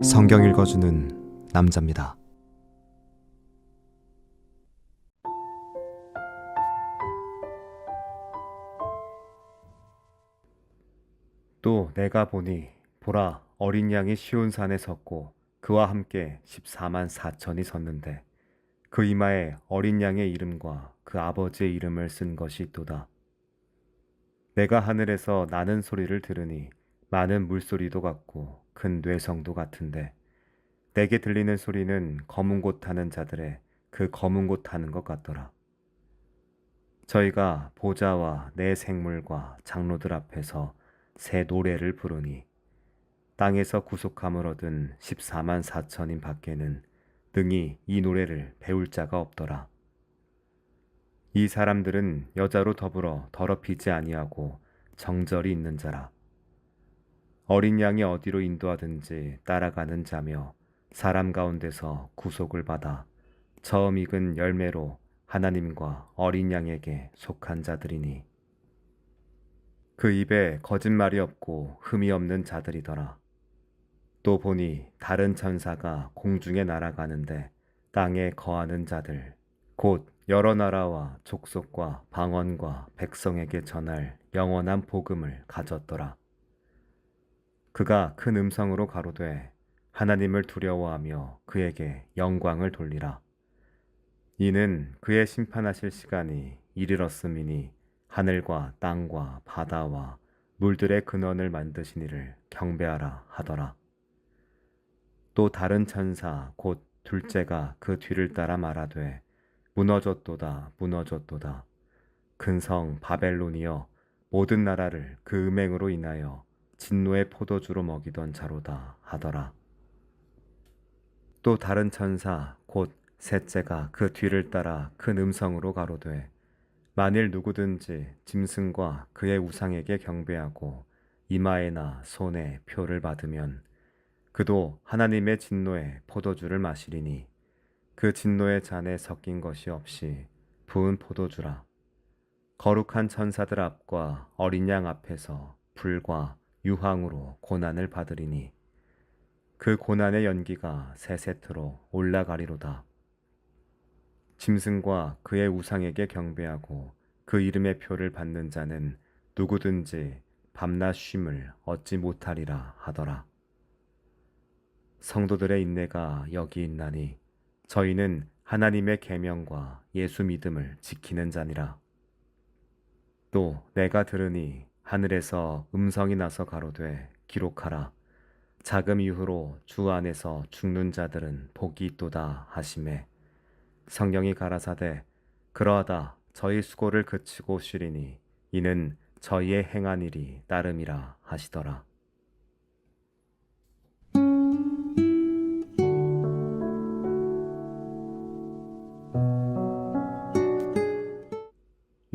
성경 읽어주는 남자입니다. 또 내가 보니 보라 어린 양이 시온산에 섰고 그와 함께 14만 4천이 섰는데 그 이마에 어린 양의 이름과 그 아버지의 이름을 쓴 것이 있도다. 내가 하늘에서 나는 소리를 들으니 많은 물소리도 같고 큰 뇌성도 같은데 내게 들리는 소리는 검은 곳 타는 자들의 그 검은 곳 타는 것 같더라. 저희가 보좌와 내 생물과 장로들 앞에서 새 노래를 부르니 땅에서 구속함을 얻은 14만 4천인 밖에는 능히 이 노래를 배울 자가 없더라. 이 사람들은 여자로 더불어 더럽히지 아니하고 정절이 있는 자라. 어린 양이 어디로 인도하든지 따라가는 자며 사람 가운데서 구속을 받아 처음 익은 열매로 하나님과 어린 양에게 속한 자들이니 그 입에 거짓말이 없고 흠이 없는 자들이더라. 또 보니 다른 천사가 공중에 날아가는데 땅에 거하는 자들 곧 여러 나라와 족속과 방언과 백성에게 전할 영원한 복음을 가졌더라. 그가 큰 음성으로 가로되 하나님을 두려워하며 그에게 영광을 돌리라. 이는 그의 심판하실 시간이 이르렀음이니 하늘과 땅과 바다와 물들의 근원을 만드신 이를 경배하라 하더라. 또 다른 천사 곧 둘째가 그 뒤를 따라 말하되 무너졌도다 무너졌도다. 큰 성 바벨론이여 모든 나라를 그 음행으로 인하여 진노의 포도주로 먹이던 자로다 하더라. 또 다른 천사 곧 셋째가 그 뒤를 따라 큰 음성으로 가로되 만일 누구든지 짐승과 그의 우상에게 경배하고 이마에나 손에 표를 받으면 그도 하나님의 진노의 포도주를 마시리니 그 진노의 잔에 섞인 것이 없이 부은 포도주라. 거룩한 천사들 앞과 어린 양 앞에서 불과 유황으로 고난을 받으리니 그 고난의 연기가 세세트로 올라가리로다. 짐승과 그의 우상에게 경배하고 그 이름의 표를 받는 자는 누구든지 밤낮 쉼을 얻지 못하리라 하더라. 성도들의 인내가 여기 있나니 저희는 하나님의 계명과 예수 믿음을 지키는 자니라. 또 내가 들으니 하늘에서 음성이 나서 가로되 기록하라. 자금 이후로 주 안에서 죽는 자들은 복이 있도다 하시매 성령이 가라사대 그러하다 저희 수고를 그치고 쉬리니 이는 저희의 행한 일이 따름이라 하시더라.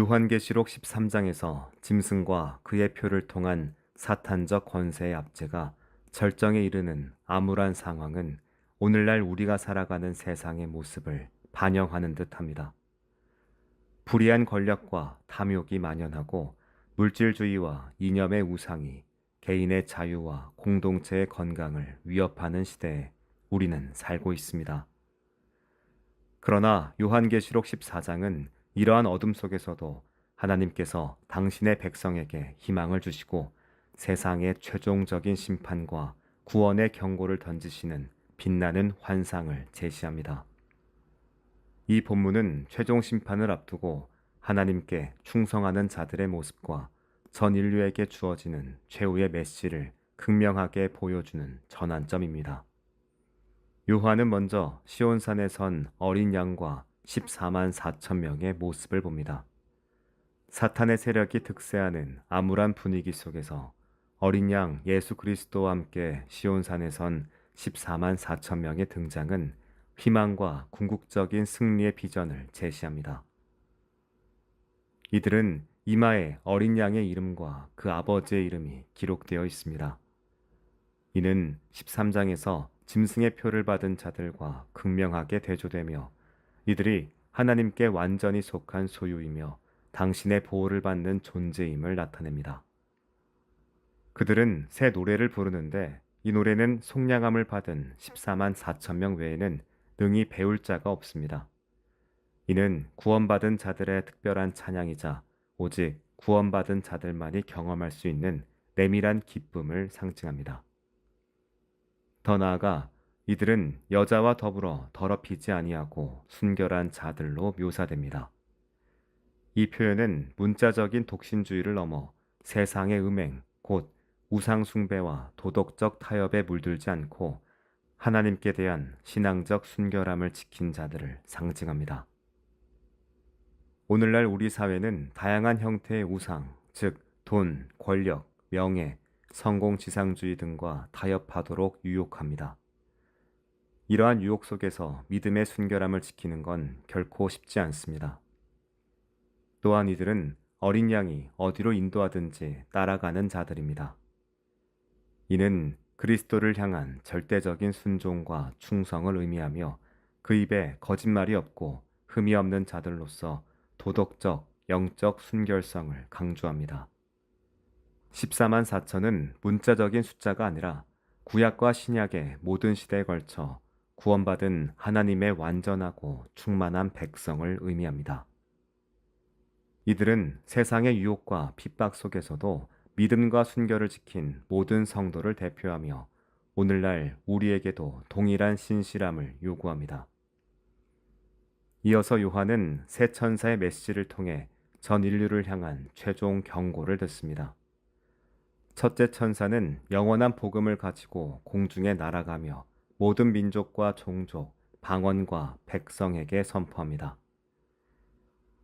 요한계시록 13장에서 짐승과 그의 표를 통한 사탄적 권세의 압제가 절정에 이르는 암울한 상황은 오늘날 우리가 살아가는 세상의 모습을 반영하는 듯합니다. 불의한 권력과 탐욕이 만연하고 물질주의와 이념의 우상이 개인의 자유와 공동체의 건강을 위협하는 시대에 우리는 살고 있습니다. 그러나 요한계시록 14장은 이러한 어둠 속에서도 하나님께서 당신의 백성에게 희망을 주시고 세상의 최종적인 심판과 구원의 경고를 던지시는 빛나는 환상을 제시합니다. 이 본문은 최종 심판을 앞두고 하나님께 충성하는 자들의 모습과 전 인류에게 주어지는 최후의 메시를 극명하게 보여주는 전환점입니다. 요한은 먼저 시온산에 선 어린 양과 14만 4천 명의 모습을 봅니다. 사탄의 세력이 득세하는 암울한 분위기 속에서 어린 양 예수 그리스도와 함께 시온산에 선 14만 4천 명의 등장은 희망과 궁극적인 승리의 비전을 제시합니다. 이들은 이마에 어린 양의 이름과 그 아버지의 이름이 기록되어 있습니다. 이는 13장에서 짐승의 표를 받은 자들과 극명하게 대조되며 이들이 하나님께 완전히 속한 소유이며 당신의 보호를 받는 존재임을 나타냅니다. 그들은 새 노래를 부르는데 이 노래는 송량함을 받은 14만 4천 명 외에는 능히 배울 자가 없습니다. 이는 구원받은 자들의 특별한 찬양이자 오직 구원받은 자들만이 경험할 수 있는 내밀한 기쁨을 상징합니다. 더 나아가 이들은 여자와 더불어 더럽히지 아니하고 순결한 자들로 묘사됩니다. 이 표현은 문자적인 독신주의를 넘어 세상의 음행, 곧 우상숭배와 도덕적 타협에 물들지 않고 하나님께 대한 신앙적 순결함을 지킨 자들을 상징합니다. 오늘날 우리 사회는 다양한 형태의 우상, 즉 돈, 권력, 명예, 성공지상주의 등과 타협하도록 유혹합니다. 이러한 유혹 속에서 믿음의 순결함을 지키는 건 결코 쉽지 않습니다. 또한 이들은 어린 양이 어디로 인도하든지 따라가는 자들입니다. 이는 그리스도를 향한 절대적인 순종과 충성을 의미하며 그 입에 거짓말이 없고 흠이 없는 자들로서 도덕적, 영적 순결성을 강조합니다. 14만 4천은 문자적인 숫자가 아니라 구약과 신약의 모든 시대에 걸쳐 구원받은 하나님의 완전하고 충만한 백성을 의미합니다. 이들은 세상의 유혹과 핍박 속에서도 믿음과 순결을 지킨 모든 성도를 대표하며 오늘날 우리에게도 동일한 신실함을 요구합니다. 이어서 요한은 새 천사의 메시지를 통해 전 인류를 향한 최종 경고를 듣습니다. 첫째 천사는 영원한 복음을 가지고 공중에 날아가며 모든 민족과 종족, 방언과 백성에게 선포합니다.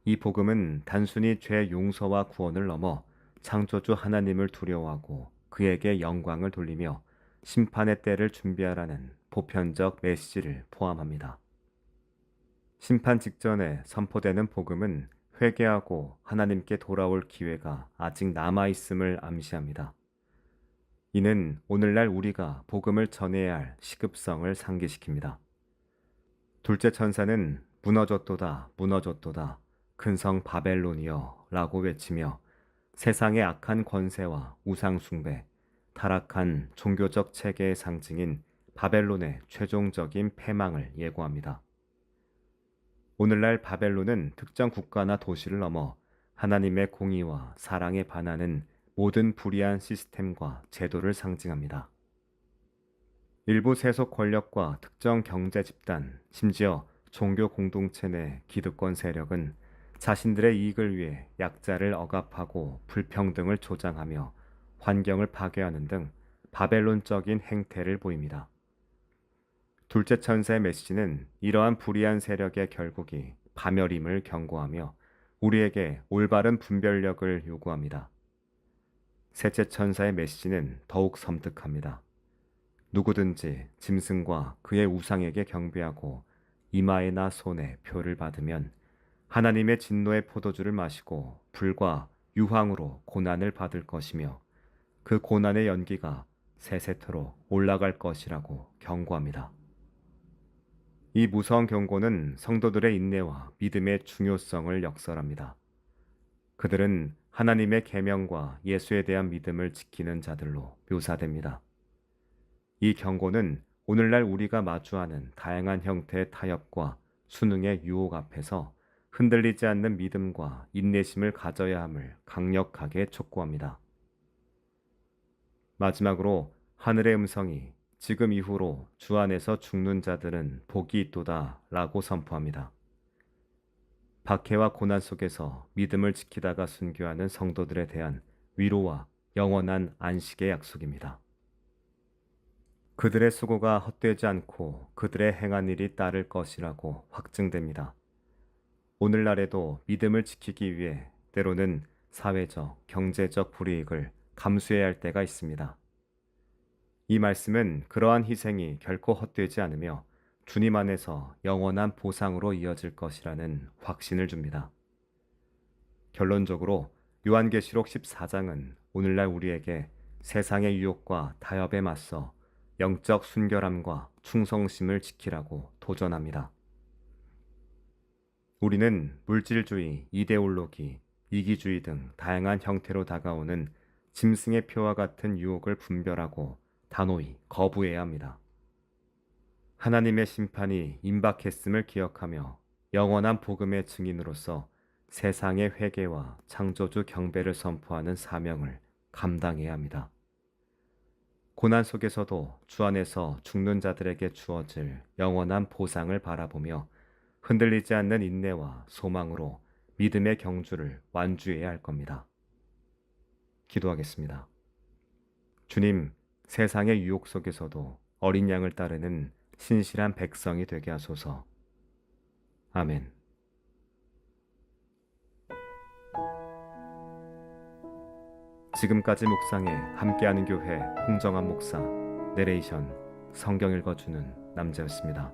이 복음은 단순히 죄 용서와 구원을 넘어 창조주 하나님을 두려워하고 그에게 영광을 돌리며 심판의 때를 준비하라는 보편적 메시지를 포함합니다. 심판 직전에 선포되는 복음은 회개하고 하나님께 돌아올 기회가 아직 남아있음을 암시합니다. 이는 오늘날 우리가 복음을 전해야 할 시급성을 상기시킵니다. 둘째 천사는 무너졌도다, 무너졌도다, 큰성 바벨론이여 라고 외치며 세상의 악한 권세와 우상숭배, 타락한 종교적 체계의 상징인 바벨론의 최종적인 패망을 예고합니다. 오늘날 바벨론은 특정 국가나 도시를 넘어 하나님의 공의와 사랑에 반하는 모든 불의한 시스템과 제도를 상징합니다. 일부 세속 권력과 특정 경제 집단, 심지어 종교 공동체 내 기득권 세력은 자신들의 이익을 위해 약자를 억압하고 불평등을 조장하며 환경을 파괴하는 등 바벨론적인 행태를 보입니다. 둘째 천사의 메시지는 이러한 불의한 세력의 결국이 파멸임을 경고하며 우리에게 올바른 분별력을 요구합니다. 셋째 천사의 메시지는 더욱 섬뜩합니다. 누구든지 짐승과 그의 우상에게 경배하고 이마에나 손에 표를 받으면 하나님의 진노의 포도주를 마시고 불과 유황으로 고난을 받을 것이며 그 고난의 연기가 세세토록 올라갈 것이라고 경고합니다. 이 무서운 경고는 성도들의 인내와 믿음의 중요성을 역설합니다. 그들은 하나님의 계명과 예수에 대한 믿음을 지키는 자들로 묘사됩니다. 이 경고는 오늘날 우리가 마주하는 다양한 형태의 타협과 수능의 유혹 앞에서 흔들리지 않는 믿음과 인내심을 가져야 함을 강력하게 촉구합니다. 마지막으로 하늘의 음성이 지금 이후로 주 안에서 죽는 자들은 복이 있도다 라고 선포합니다. 박해와 고난 속에서 믿음을 지키다가 순교하는 성도들에 대한 위로와 영원한 안식의 약속입니다. 그들의 수고가 헛되지 않고 그들의 행한 일이 따를 것이라고 확증됩니다. 오늘날에도 믿음을 지키기 위해 때로는 사회적, 경제적 불이익을 감수해야 할 때가 있습니다. 이 말씀은 그러한 희생이 결코 헛되지 않으며 주님 안에서 영원한 보상으로 이어질 것이라는 확신을 줍니다. 결론적으로 요한계시록 14장은 오늘날 우리에게 세상의 유혹과 타협에 맞서 영적 순결함과 충성심을 지키라고 도전합니다. 우리는 물질주의, 이데올로기, 이기주의 등 다양한 형태로 다가오는 짐승의 표와 같은 유혹을 분별하고 단호히 거부해야 합니다. 하나님의 심판이 임박했음을 기억하며 영원한 복음의 증인으로서 세상의 회개와 창조주 경배를 선포하는 사명을 감당해야 합니다. 고난 속에서도 주 안에서 죽는 자들에게 주어질 영원한 보상을 바라보며 흔들리지 않는 인내와 소망으로 믿음의 경주를 완주해야 할 겁니다. 기도하겠습니다. 주님, 세상의 유혹 속에서도 어린 양을 따르는 신실한 백성이 되게 하소서. 아멘. 지금까지 묵상에 함께하는 교회 홍정한 목사, 내레이션 성경 읽어주는 남자였습니다.